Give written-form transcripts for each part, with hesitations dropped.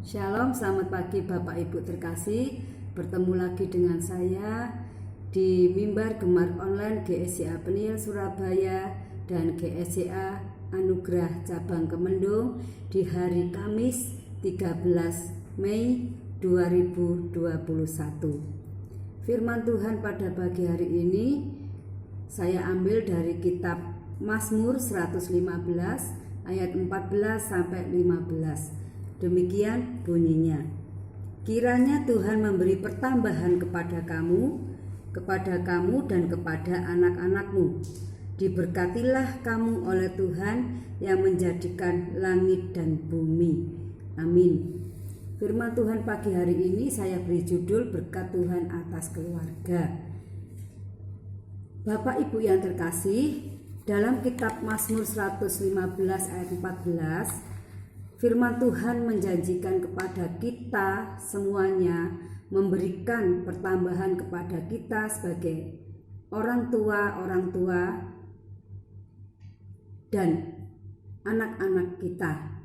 Shalom, selamat pagi Bapak Ibu terkasih. Bertemu lagi dengan saya di Mimbar Gemar Online GSCA Penil Surabaya dan GSCA Anugerah Cabang Kemendung di hari Kamis 13 Mei 2021. Firman Tuhan pada pagi hari ini saya ambil dari kitab Mazmur 115 ayat 14 sampai 15. Demikian bunyinya. Kiranya Tuhan memberi pertambahan kepada kamu dan kepada anak-anakmu. Diberkatilah kamu oleh Tuhan yang menjadikan langit dan bumi. Amin. Firman Tuhan pagi hari ini saya beri judul berkat Tuhan atas keluarga. Bapak Ibu yang terkasih, dalam kitab Mazmur 115 ayat 14, firman Tuhan menjanjikan kepada kita semuanya, memberikan pertambahan kepada kita sebagai orang tua dan anak-anak kita.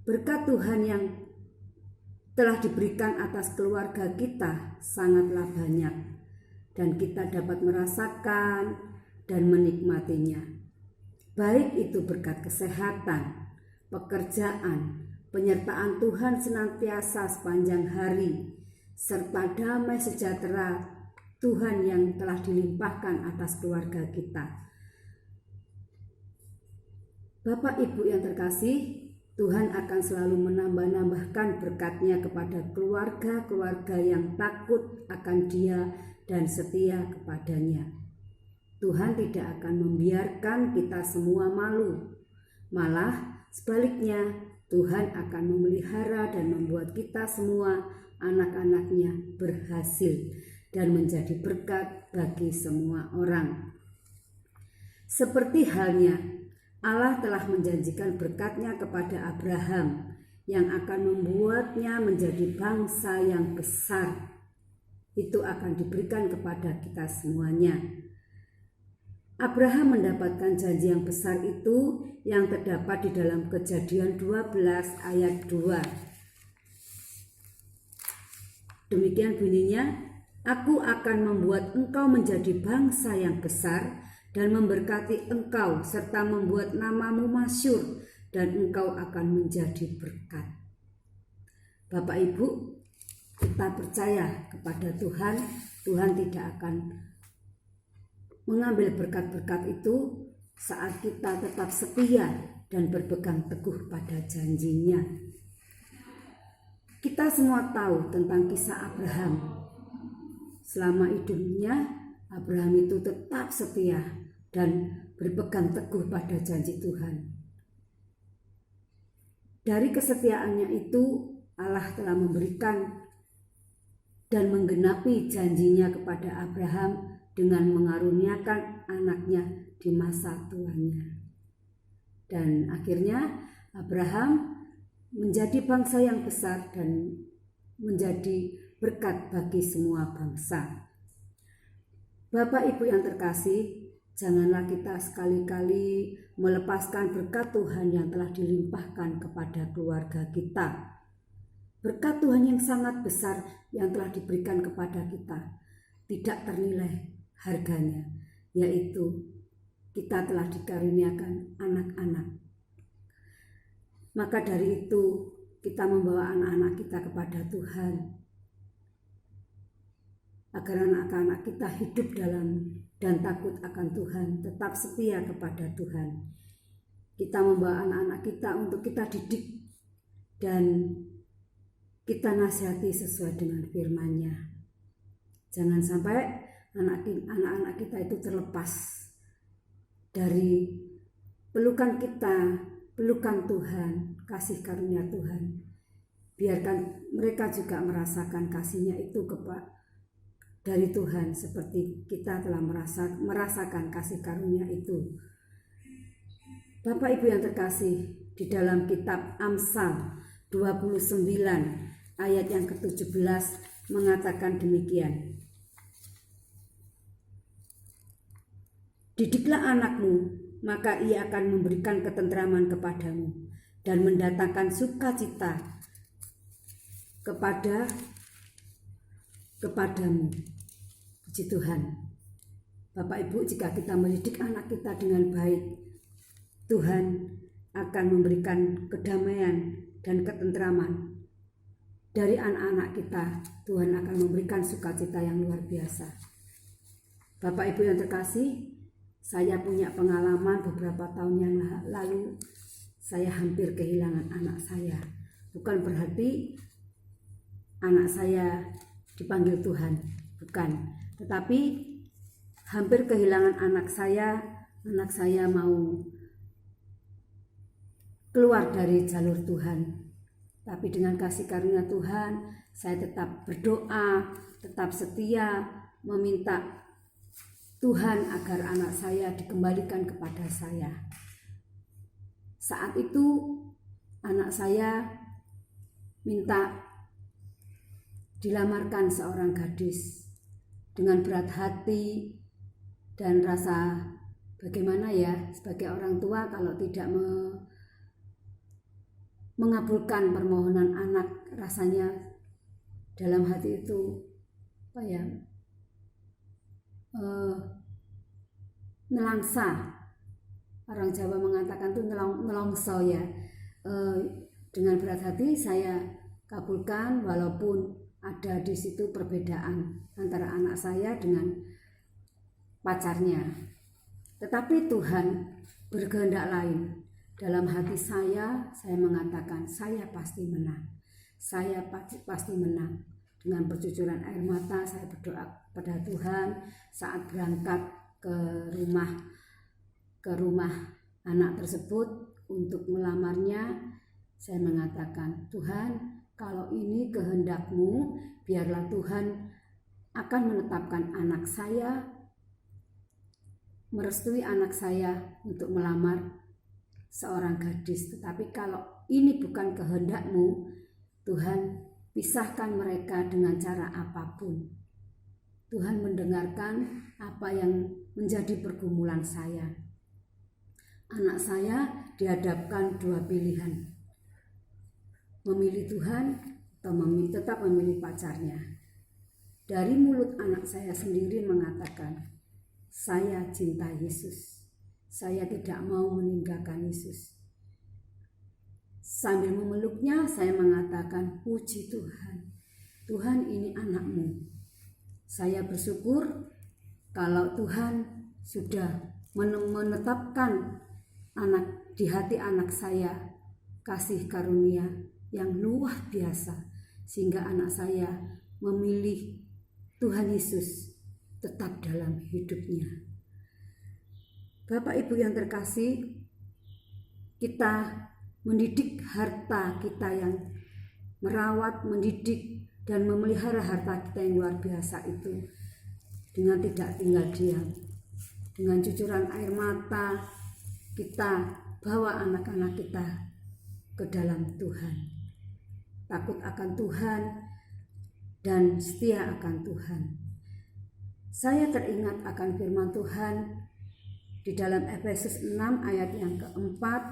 Berkat Tuhan yang telah diberikan atas keluarga kita sangatlah banyak, dan kita dapat merasakan dan menikmatinya. Baik itu berkat kesehatan, pekerjaan, penyertaan Tuhan senantiasa sepanjang hari, serta damai sejahtera Tuhan yang telah dilimpahkan atas keluarga kita. Bapak Ibu yang terkasih, Tuhan akan selalu menambah-nambahkan berkat-Nya kepada keluarga-keluarga yang takut akan Dia dan setia kepadanya. Tuhan tidak akan membiarkan kita semua malu. Malah sebaliknya, Tuhan akan memelihara dan membuat kita semua anak-anak-Nya berhasil dan menjadi berkat bagi semua orang. Seperti halnya Allah telah menjanjikan berkat-Nya kepada Abraham yang akan membuatnya menjadi bangsa yang besar. Itu akan diberikan kepada kita semuanya. Abraham mendapatkan janji yang besar itu yang terdapat di dalam Kejadian 12 ayat 2. Demikian bunyinya, "Aku akan membuat engkau menjadi bangsa yang besar dan memberkati engkau serta membuat namamu masyhur dan engkau akan menjadi berkat." Bapak Ibu, kita percaya kepada Tuhan. Tuhan tidak akan mengambil berkat-berkat itu saat kita tetap setia dan berpegang teguh pada janjinya. Kita semua tahu tentang kisah Abraham. Selama hidupnya, Abraham itu tetap setia dan berpegang teguh pada janji Tuhan. Dari kesetiaannya itu, Allah telah memberikan dan menggenapi janjinya kepada Abraham dengan mengaruniakan anaknya di masa tuanya. Dan akhirnya Abraham menjadi bangsa yang besar dan menjadi berkat bagi semua bangsa. Bapak Ibu yang terkasih, janganlah kita sekali-kali melepaskan berkat Tuhan yang telah dilimpahkan kepada keluarga kita. Berkat Tuhan yang sangat besar yang telah diberikan kepada kita tidak ternilai harganya, yaitu kita telah dikaruniakan anak-anak. Maka dari itu kita membawa anak-anak kita kepada Tuhan, agar anak-anak kita hidup dalam dan takut akan Tuhan, tetap setia kepada Tuhan. Kita membawa anak-anak kita untuk kita didik dan kita nasihati sesuai dengan firman-Nya. Jangan sampai anak-anak kita itu terlepas dari pelukan kita, pelukan Tuhan, kasih karunia Tuhan. Biarkan mereka juga merasakan kasih-Nya itu dari Tuhan seperti kita telah merasakan kasih karunia itu. Bapak Ibu yang terkasih, di dalam kitab Amsal 29 ayat yang ke-17 mengatakan demikian. "Didiklah anakmu, maka ia akan memberikan ketentraman kepadamu dan mendatangkan sukacita kepadamu. Puji Tuhan. Bapak Ibu, jika kita mendidik anak kita dengan baik, Tuhan akan memberikan kedamaian dan ketentraman. Dari anak-anak kita, Tuhan akan memberikan sukacita yang luar biasa. Bapak Ibu yang terkasih, saya punya pengalaman beberapa tahun yang lalu, saya hampir kehilangan anak saya. Bukan berarti anak saya dipanggil Tuhan, bukan. Tetapi hampir kehilangan anak saya mau keluar dari jalur Tuhan. Tapi dengan kasih karunia Tuhan, saya tetap berdoa, tetap setia, meminta Tuhan agar anak saya dikembalikan kepada saya. Saat itu anak saya minta dilamarkan seorang gadis dengan berat hati dan rasa bagaimana ya sebagai orang tua kalau tidak mengabulkan permohonan anak, rasanya dalam hati itu nelangsa. Orang Jawa mengatakan itu nelongso ya. Dengan berat hati saya kabulkan, walaupun ada di situ perbedaan antara anak saya dengan pacarnya. Tetapi Tuhan berkehendak lain. Dalam hati saya mengatakan saya pasti menang. Saya pasti menang. Dengan bercucuran air mata saya berdoa pada Tuhan saat berangkat ke rumah anak tersebut untuk melamarnya. Saya mengatakan, Tuhan, kalau ini kehendak-Mu, biarlah Tuhan akan menetapkan anak saya, merestui anak saya untuk melamar seorang gadis. Tetapi kalau ini bukan kehendak-Mu, Tuhan, pisahkan mereka dengan cara apapun. Tuhan mendengarkan apa yang menjadi pergumulan saya. Anak saya dihadapkan dua pilihan, memilih Tuhan atau tetap memilih pacarnya. Dari mulut anak saya sendiri mengatakan, saya cinta Yesus. Saya tidak mau meninggalkan Yesus. Sambil memeluknya saya mengatakan, puji Tuhan. Tuhan, ini anak-Mu. Saya bersyukur kalau Tuhan sudah menetapkan di hati anak saya kasih karunia yang luar biasa, sehingga anak saya memilih Tuhan Yesus tetap dalam hidupnya. Bapak Ibu yang terkasih, kita mendidik harta kita yang merawat, mendidik dan memelihara harta kita yang luar biasa itu dengan tidak tinggal diam. Dengan cucuran air mata kita bawa anak-anak kita ke dalam Tuhan. Takut akan Tuhan dan setia akan Tuhan. Saya teringat akan firman Tuhan di dalam Efesus 6 ayat yang keempat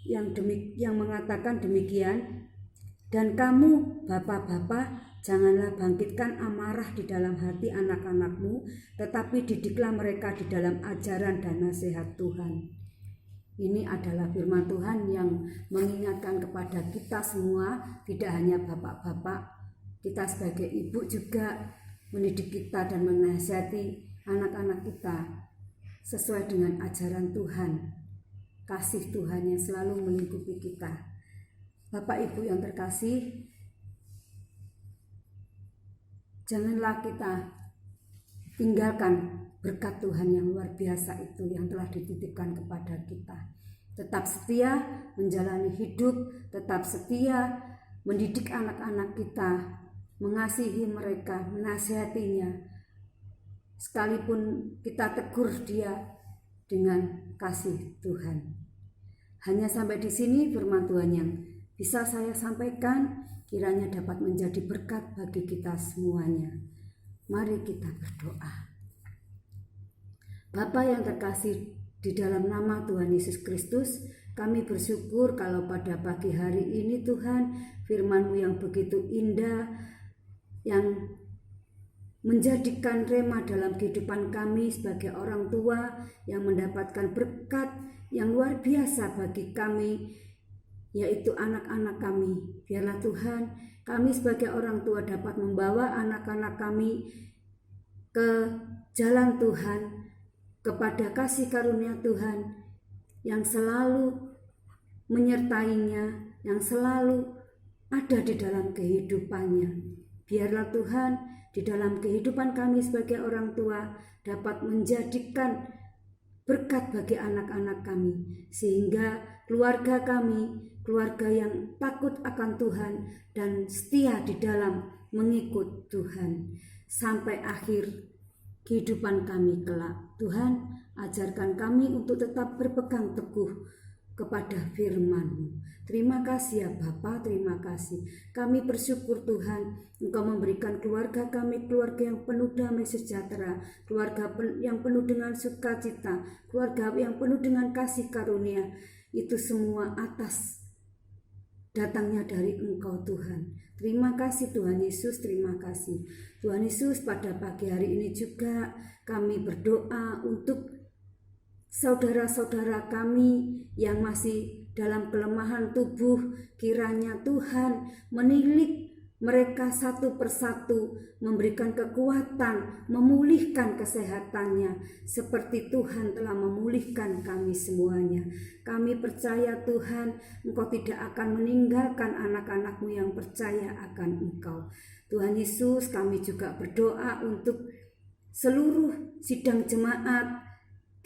yang mengatakan demikian, dan kamu bapak-bapak janganlah bangkitkan amarah di dalam hati anak-anakmu, tetapi didiklah mereka di dalam ajaran dan nasihat Tuhan. Ini adalah firman Tuhan yang mengingatkan kepada kita semua, tidak hanya bapak-bapak, kita sebagai ibu juga mendidik kita dan menasihati anak-anak kita sesuai dengan ajaran Tuhan, kasih Tuhan yang selalu melingkupi kita. Bapak Ibu yang terkasih, janganlah kita tinggalkan berkat Tuhan yang luar biasa itu yang telah dititipkan kepada kita. Tetap setia menjalani hidup, tetap setia mendidik anak-anak kita, mengasihi mereka, menasihatinya, sekalipun kita tegur dia dengan kasih Tuhan. Hanya sampai di sini firman Tuhan yang bisa saya sampaikan, kiranya dapat menjadi berkat bagi kita semuanya. Mari kita berdoa. Bapa yang terkasih, di dalam nama Tuhan Yesus Kristus, Kami bersyukur kalau pada pagi hari ini Tuhan, firman-Mu yang begitu indah, yang menjadikan rema dalam kehidupan kami sebagai orang tua yang mendapatkan berkat yang luar biasa bagi kami, yaitu anak-anak kami. Biarlah Tuhan, kami sebagai orang tua dapat membawa anak-anak kami ke jalan Tuhan, kepada kasih karunia Tuhan yang selalu menyertainya, yang selalu ada di dalam kehidupannya. Biarlah Tuhan, di dalam kehidupan kami sebagai orang tua dapat menjadikan berkat bagi anak-anak kami, sehingga keluarga kami, keluarga yang takut akan Tuhan dan setia di dalam mengikut Tuhan sampai akhir kehidupan kami kelak. Tuhan, ajarkan kami untuk tetap berpegang teguh kepada firman-Mu. Terima kasih ya Bapa, terima kasih. Kami bersyukur Tuhan, Engkau memberikan keluarga kami, keluarga yang penuh damai sejahtera, keluarga yang penuh dengan sukacita, keluarga yang penuh dengan kasih karunia. Itu semua atas datangnya dari Engkau Tuhan. Terima kasih Tuhan Yesus, terima kasih. Tuhan Yesus, pada pagi hari ini juga kami berdoa untuk saudara-saudara kami yang masih dalam kelemahan tubuh. Kiranya Tuhan menilik mereka satu persatu, memberikan kekuatan, memulihkan kesehatannya seperti Tuhan telah memulihkan kami semuanya. Kami percaya Tuhan, Engkau tidak akan meninggalkan anak-anak-Mu yang percaya akan Engkau. Tuhan Yesus, kami juga berdoa untuk seluruh sidang jemaat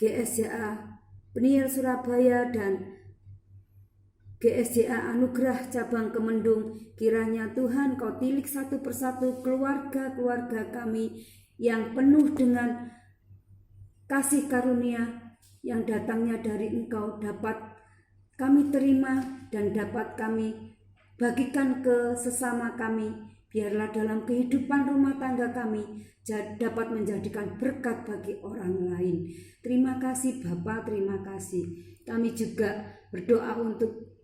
GSJA Peniel Surabaya dan GSJA Anugerah Cabang Kemendung. Kiranya Tuhan Kau tilik satu persatu keluarga-keluarga kami yang penuh dengan kasih karunia yang datangnya dari Engkau dapat kami terima dan dapat kami bagikan ke sesama kami. Biarlah dalam kehidupan rumah tangga kami dapat menjadikan berkat bagi orang lain. Terima kasih Bapa, terima kasih. Kami juga berdoa untuk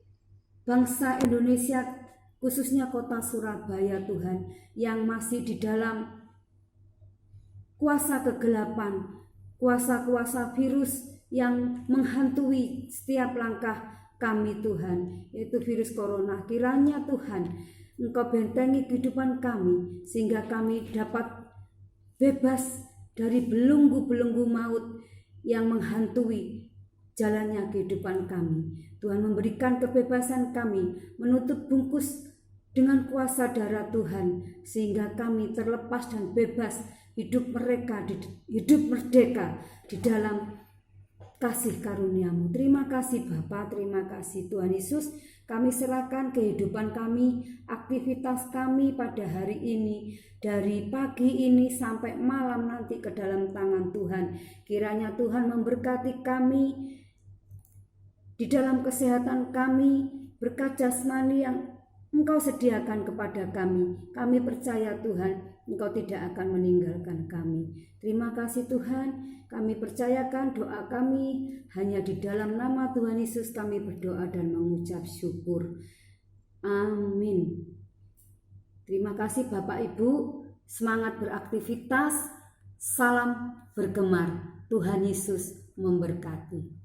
bangsa Indonesia, khususnya kota Surabaya Tuhan, yang masih di dalam kuasa kegelapan, kuasa-kuasa virus yang menghantui setiap langkah kami Tuhan, yaitu virus corona. Kiranya Tuhan Engkau bentengi kehidupan kami sehingga kami dapat bebas dari belenggu-belenggu maut yang menghantui jalannya kehidupan kami. Tuhan memberikan kebebasan kami, menutup bungkus dengan kuasa darah Tuhan sehingga kami terlepas dan bebas hidup merdeka di dalam kasih karunia-Mu. Terima kasih Bapa, terima kasih Tuhan Yesus. Kami serahkan kehidupan kami, aktivitas kami pada hari ini, dari pagi ini sampai malam nanti ke dalam tangan Tuhan. Kiranya Tuhan memberkati kami di dalam kesehatan kami, berkat jasmani yang Engkau sediakan kepada kami. Kami percaya Tuhan, Engkau tidak akan meninggalkan kami. Terima kasih Tuhan, kami percayakan doa kami hanya di dalam nama Tuhan Yesus kami berdoa dan mengucap syukur. Amin. Terima kasih Bapak Ibu, semangat beraktivitas, salam bergemar. Tuhan Yesus memberkati.